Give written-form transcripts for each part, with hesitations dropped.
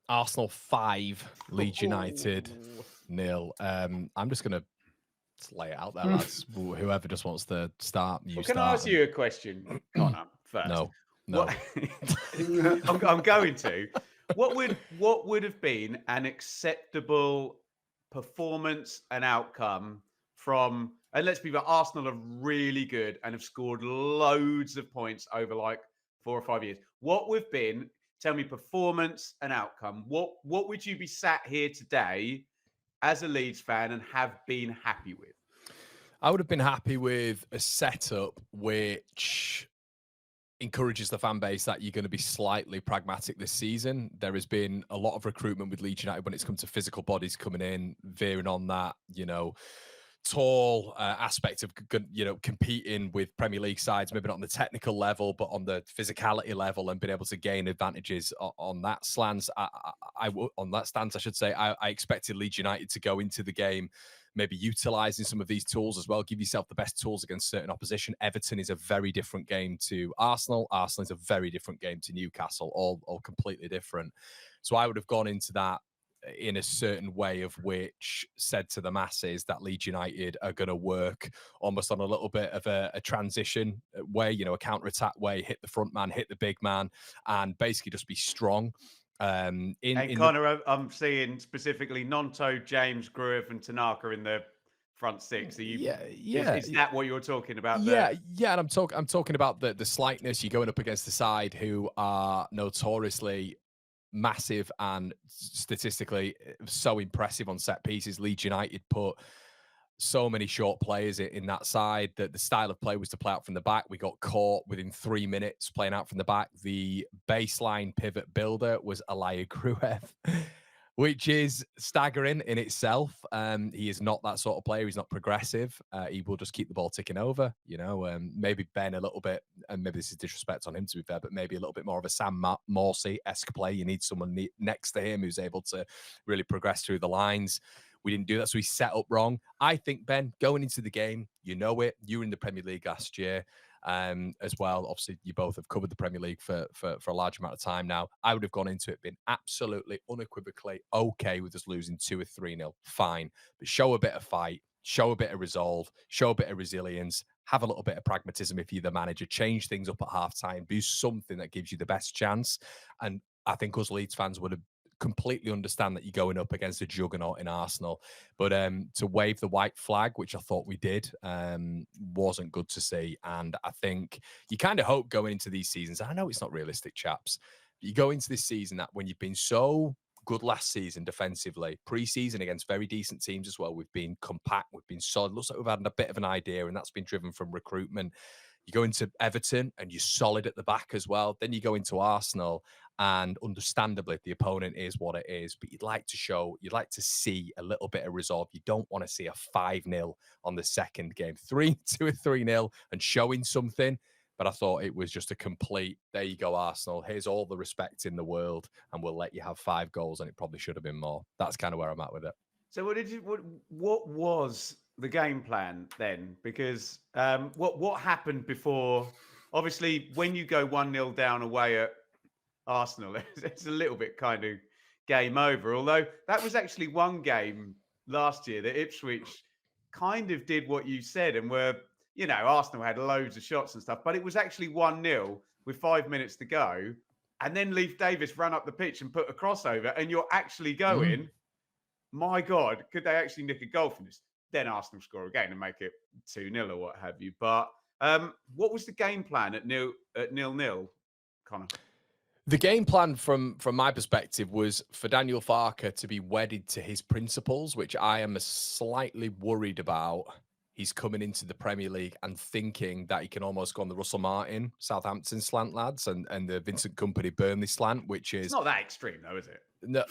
Arsenal 5, Leeds United 0. I'm just going to lay it out there, lads. Whoever just wants to start, you Well, can I start. ask you a question, Connor, first? No. What I'm going to. What would have been an acceptable performance and outcome from? And let's be real, Arsenal are really good and have scored loads of points over like 4 or 5 years. What would have been? Tell me performance and outcome. What would you be sat here today as a Leeds fan and have been happy with? I would have been happy with a setup which encourages the fan base that you're going to be slightly pragmatic this season. There has been a lot of recruitment with Leeds United when it's come to physical bodies coming in, veering on that, tall aspect of, competing with Premier League sides, maybe not on the technical level, but on the physicality level, and being able to gain advantages on that stance. On that stance, I should say, I expected Leeds United to go into the game maybe utilizing some of these tools as well. Give yourself the best tools against certain opposition. Everton is a very different game to Arsenal. Arsenal is a very different game to Newcastle, all completely different. So I would have gone into that in a certain way of which said to the masses that Leeds United are going to work almost on a little bit of a transition way, a counter-attack way, hit the front man, hit the big man, and basically just be strong. Connor, I'm seeing specifically Nonto, James, Gruev, and Tanaka in the front six. Are you? Is that what you're talking about? Yeah. And I'm talking about the slightness. You're going up against the side who are notoriously massive and statistically so impressive on set pieces. Leeds United put so many short players in that side that the style of play was to play out from the back. We got caught within 3 minutes playing out from the back. The baseline pivot builder was Elia Gruev, which is staggering in itself. He is not that sort of player. He's not progressive. He will just keep the ball ticking over. Maybe Ben a little bit, and maybe this is disrespect on him to be fair, but maybe a little bit more of a Sam Morsey-esque play. You need someone next to him who's able to really progress through the lines. We didn't do that, so we set up wrong. I think, Ben, going into the game, you know it. You were in the Premier League last year as well. Obviously, you both have covered the Premier League for a large amount of time now. I would have gone into it being absolutely, unequivocally okay with us losing 2 or 3-0. Fine. But show a bit of fight, show a bit of resolve, show a bit of resilience, have a little bit of pragmatism if you're the manager, change things up at half-time, do something that gives you the best chance. And I think us Leeds fans would have completely understand that you're going up against a juggernaut in Arsenal. But to wave the white flag, which I thought we did, wasn't good to see. And I think you kind of hope going into these seasons, I know it's not realistic, chaps, but you go into this season that when you've been so good last season defensively, pre-season against very decent teams as well, we've been compact, we've been solid, looks like we've had a bit of an idea, and that's been driven from recruitment. You go into Everton and you're solid at the back as well. Then you go into Arsenal and understandably the opponent is what it is, but you'd like to see a little bit of resolve. You don't want to see a 5-0 on the second game, 2 or 3-0 and showing something. But I thought it was just a complete, there you go, Arsenal. Here's all the respect in the world and we'll let you have 5 goals, and it probably should have been more. That's kind of where I'm at with it. So what was the game plan then? Because what happened before? Obviously, when you go 1-0 down away at Arsenal, it's a little bit kind of game over. Although that was actually one game last year that Ipswich kind of did what you said and were, Arsenal had loads of shots and stuff, but it was actually 1-0 with 5 minutes to go. And then Leif Davis ran up the pitch and put a crossover, and you're actually going, my God, could they actually nick a goal from this? Then Arsenal score again and make it 2-0 or what have you. But what was the game plan at 0-0, Connor? The game plan from my perspective was for Daniel Farke to be wedded to his principles, which I am slightly worried about. He's coming into the Premier League and thinking that he can almost go on the Russell Martin, Southampton slant, lads, and the Vincent Kompany Burnley slant, which is... It's not that extreme, though, is it? No,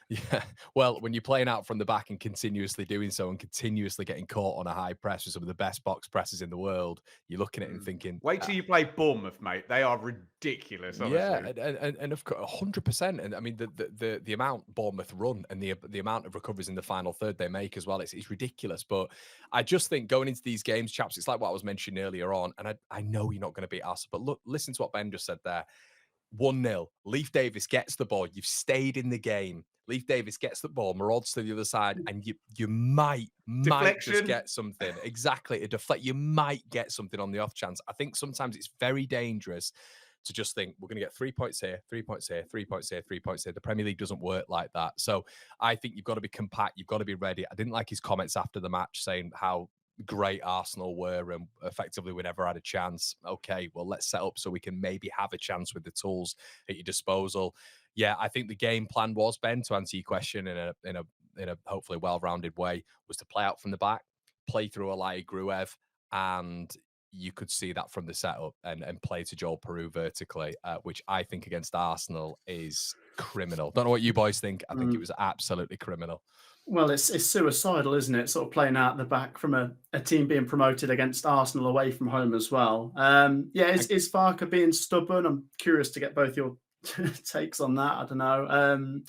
yeah. Well, when you're playing out from the back and continuously doing so and continuously getting caught on a high press with some of the best box presses in the world, you're looking at it and thinking, wait till you play Bournemouth, mate. They are ridiculous, honestly. Yeah, and of course, 100%. And I mean, the amount Bournemouth run and the amount of recoveries in the final third they make as well, it's ridiculous. But I just think going into these games, chaps, it's like what I was mentioning earlier on. And I know you're not going to beat Arsenal, but listen to what Ben just said there. 1-0. Leif Davis gets the ball. You've stayed in the game. Leif Davis gets the ball, marauds to the other side, and you might just Deflection. get something. Exactly, a deflect. You might get something on the off chance. I think sometimes it's very dangerous to just think we're going to get 3 points here, 3 points here, 3 points here, 3 points here. The Premier League doesn't work like that. So I think you've got to be compact. You've got to be ready. I didn't like his comments after the match saying how great Arsenal were and effectively we never had a chance. Okay, well, let's set up so we can maybe have a chance with the tools at your disposal. Yeah, I think the game plan was, Ben, to answer your question in a hopefully well-rounded way, was to play out from the back, play through Alai Gruev, and you could see that from the setup and play to Joel Peru vertically, which I think against Arsenal is criminal. Don't know what you boys think. I think it was absolutely criminal. Well, it's suicidal, isn't it? Sort of playing out the back from a team being promoted against Arsenal away from home as well. Is Farke being stubborn? I'm curious to get both your takes on that. I don't know.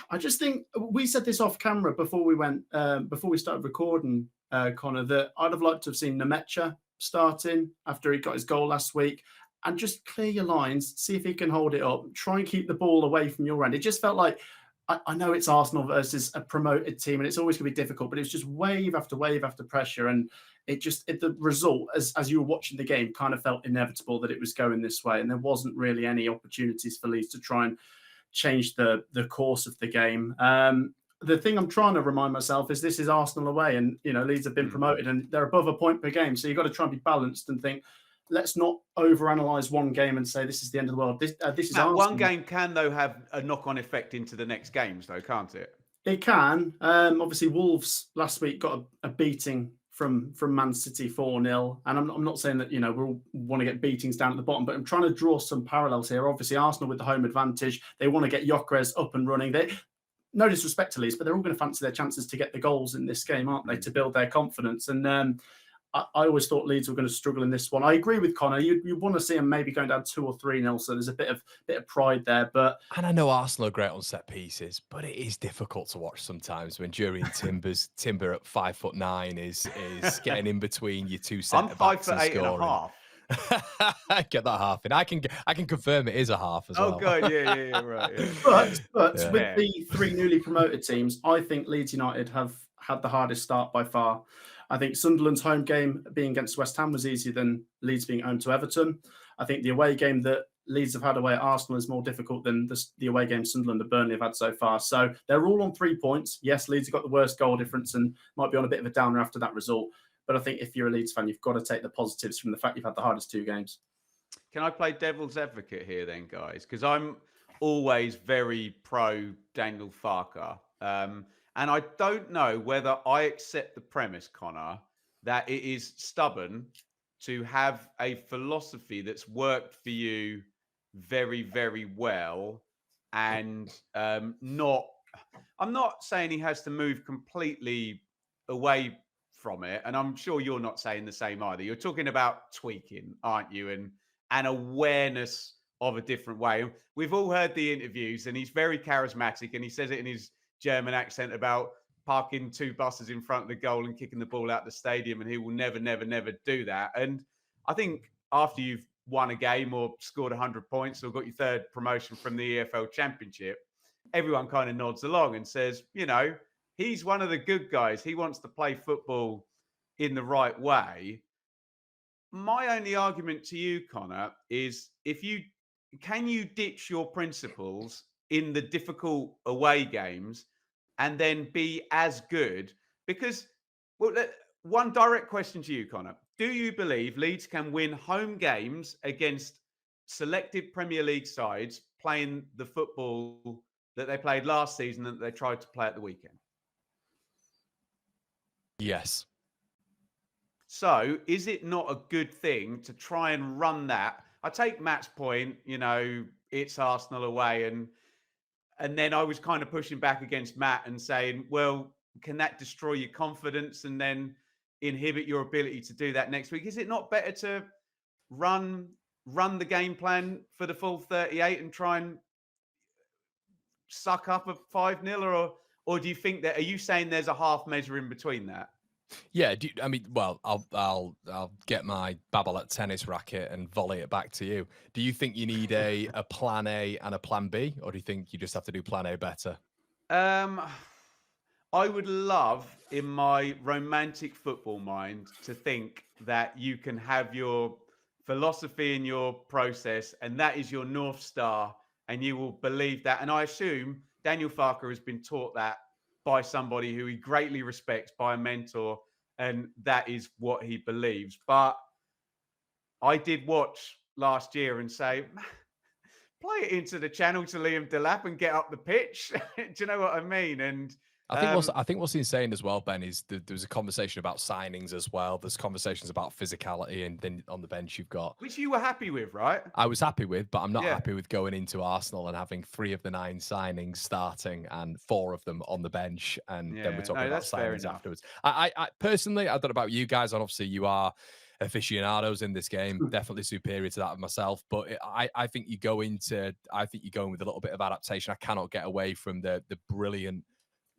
I just think we said this off camera before we started recording, Conor, that I'd have liked to have seen Nemecha starting after he got his goal last week, and just clear your lines, see if he can hold it up, try and keep the ball away from your end. It just felt like, I know it's Arsenal versus a promoted team, and it's always going to be difficult, but it was just wave after wave after pressure, and the result, as you were watching the game, kind of felt inevitable that it was going this way, and there wasn't really any opportunities for Leeds to try and change the course of the game. The thing I'm trying to remind myself is this is Arsenal away, and Leeds have been promoted, and they're above a point per game, so you've got to try and be balanced and think, let's not overanalyze one game and say this is the end of the world. This is Now, Arsenal. one game can, though, have a knock-on effect into the next games, though, can't it? It can. Obviously, Wolves last week got a beating from Man City 4-0. And I'm not saying that, we all want to get beatings down at the bottom, but I'm trying to draw some parallels here. Obviously, Arsenal with the home advantage, they want to get Gyökeres up and running. No disrespect to Leeds, but they're all going to fancy their chances to get the goals in this game, aren't they, to build their confidence. And I always thought Leeds were going to struggle in this one. I agree with Conor. You want to see them maybe going down 2 or 3-0, so there's a bit of pride there. And I know Arsenal are great on set pieces, but it is difficult to watch sometimes when Jurriën Timber at 5'9" is getting in between your two centre backs and scoring. I'm 5'8.5". Get that half in. I can confirm it is a half as well. Oh god, yeah, right. Yeah. But with the 3 newly promoted teams, I think Leeds United have had the hardest start by far. I think Sunderland's home game being against West Ham was easier than Leeds being home to Everton. I think the away game that Leeds have had away at Arsenal is more difficult than the away game Sunderland and Burnley have had so far. So they're all on 3 points. Yes, Leeds have got the worst goal difference and might be on a bit of a downer after that result. But I think if you're a Leeds fan, you've got to take the positives from the fact you've had the hardest 2 games. Can I play devil's advocate here then, guys? Because I'm always very pro Daniel Farke. And I don't know whether I accept the premise, Conor, that it is stubborn to have a philosophy that's worked for you very, very well, and I'm not saying he has to move completely away from it, and I'm sure you're not saying the same either. You're talking about tweaking, aren't you, and an awareness of a different way. We've all heard the interviews, and he's very charismatic, and he says it in his German accent about parking 2 buses in front of the goal and kicking the ball out the stadium, and he will never, never, never do that. And I think after you've won a game or scored 100 points or got your 3rd promotion from the EFL Championship, everyone kind of nods along and says, he's one of the good guys. He wants to play football in the right way. My only argument to you, Conor, is can you ditch your principles in the difficult away games and then be as good? Because, one direct question to you, Conor. Do you believe Leeds can win home games against selected Premier League sides playing the football that they played last season that they tried to play at the weekend? Yes. So is it not a good thing to try and run that? I take Matt's point, it's Arsenal away, and then I was kind of pushing back against Matt and saying, well, can that destroy your confidence and then inhibit your ability to do that next week? Is it not better to run the game plan for the full 38 and try and suck up a 5-0, or do you think are you saying there's a half measure in between that? Yeah, I mean, well, I'll get my Babolat tennis racket and volley it back to you. Do you think you need a plan A and a plan B, or do you think you just have to do plan A better? Um, I would love, in my romantic football mind, to think that you can have your philosophy and your process, and that is your North Star, and you will believe that. And I assume Daniel Farke has been taught that by somebody who he greatly respects, by a mentor, and that is what he believes. But I did watch last year and say, play it into the channel to Liam Delap and get up the pitch. Do you know what I mean? And I think what's insane as well, Ben, is there's a conversation about signings as well. There's conversations about physicality, and then on the bench you've got. which you were happy with, right? I was happy with, but I'm not Yeah. happy with going into Arsenal and having 3 of the 9 signings starting and 4 of them on the bench, and then Yeah, we're talking no, about that's fair signings enough. afterwards. I personally, I don't know about you guys, and obviously you are aficionados in this game, definitely superior to that of myself. But I think you go into, I think you're going with a little bit of adaptation. I cannot get away from the brilliant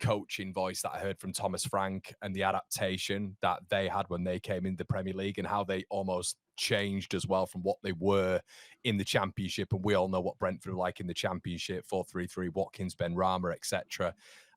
coaching voice that I heard from Thomas Frank and the adaptation that they had when they came in the Premier League, and how they almost changed as well from what they were in the Championship. And we all know what Brentford were like in the Championship, 4-3-3, Watkins, Ben Rama, etc.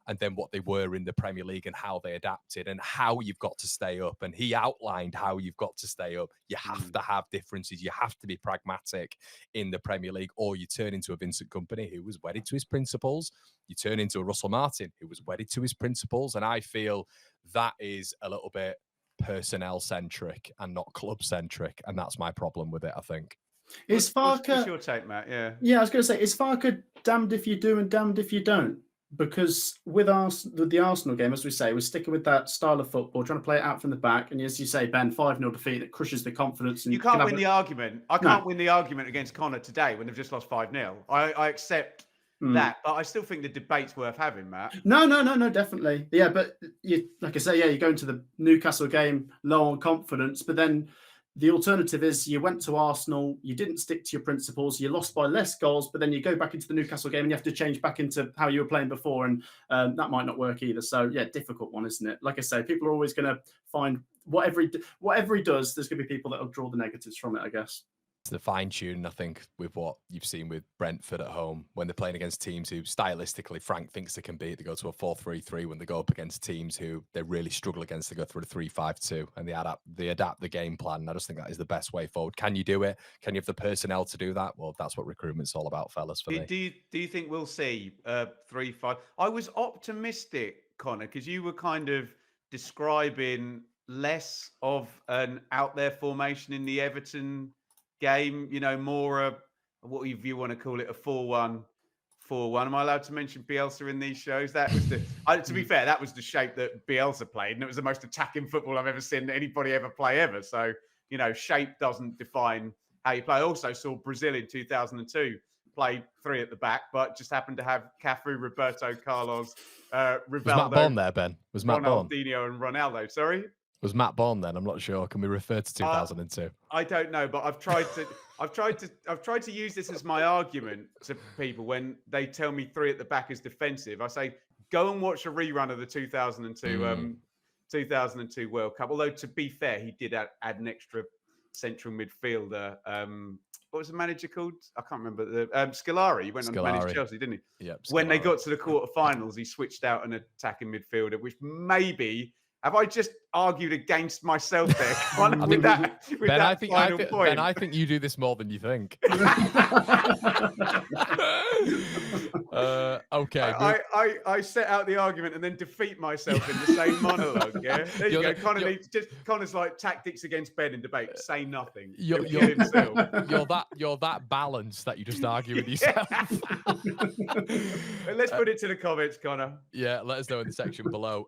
And then what they were in the Premier League and how they adapted and how you've got to stay up. And he outlined how you've got to stay up. You have to have differences. You have to be pragmatic in the Premier League, or you turn into a Vincent Kompany who was wedded to his principles. You turn into a Russell Martin who was wedded to his principles. And I feel that is a little bit personnel centric and not club centric. And that's my problem with it, I think. Is What's Farke? your take, Matt? Yeah. Yeah, I was going to say, is Farke damned if you do and damned if you don't? Because with the Arsenal game, as we say, we're sticking with that style of football, trying to play it out from the back. And as you say, Ben, 5-0 defeat that crushes the confidence. And You can't win the argument. I can't win the argument against Conor today when they've just lost 5-0. I accept that, but I still think the debate's worth having, Matt. No, definitely. Yeah, but you, like I say, yeah, you go into the Newcastle game low on confidence, but then the alternative is you went to Arsenal, you didn't stick to your principles, you lost by less goals, but then you go back into the Newcastle game and you have to change back into how you were playing before, and that might not work either. So yeah, difficult one, isn't it? Like I say, people are always going to find whatever he does, there's going to be people that will draw the negatives from it, I guess. The fine tune, I think, with what you've seen with Brentford at home when they're playing against teams who stylistically Frank thinks they can beat. They go to a 4-3-3. When they go up against teams who they really struggle against, they go through a 3-5-2, and they adapt the game plan. And I just think that is the best way forward. Can you do it? Can you have the personnel to do that? Well, that's what recruitment's all about, fellas. For me, Do you think we'll see 3-5? I was optimistic, Conor, because you were kind of describing less of an out there formation in the Everton game, you know, more what if you want to call it, a 4-1-4-1. Am I allowed to mention Bielsa in these shows? That was the to be fair, that was the shape that Bielsa played, and it was the most attacking football I've ever seen anybody ever play ever. So, you know, shape doesn't define how you play. I also saw Brazil in 2002 play 3 at the back, but just happened to have Cafu, Roberto Carlos, Rivaldo. Was Matt Bourne there, Ben? Was Matt Bourne? Ronaldinho and Ronaldo, sorry? Was Matt Bourne then? I'm not sure. Can we refer to 2002? I don't know, but I've tried to use this as my argument to people when they tell me 3 at the back is defensive. I say, go and watch a rerun of the 2002 World Cup. Although, to be fair, he did add an extra central midfielder. What was the manager called? I can't remember. Scolari. He went on to manage Chelsea, didn't he? Yep. When they got to the quarterfinals, he switched out an attacking midfielder, which maybe. Have I just argued against myself there? I think you do this more than you think. Okay. I set out the argument and then defeat myself in the same monologue. Yeah, there you go. Connor's like tactics against Ben in debate. Say nothing. You're that balanced that you just argue with yourself. Let's put it to the comments, Connor. Yeah, let us know in the section below.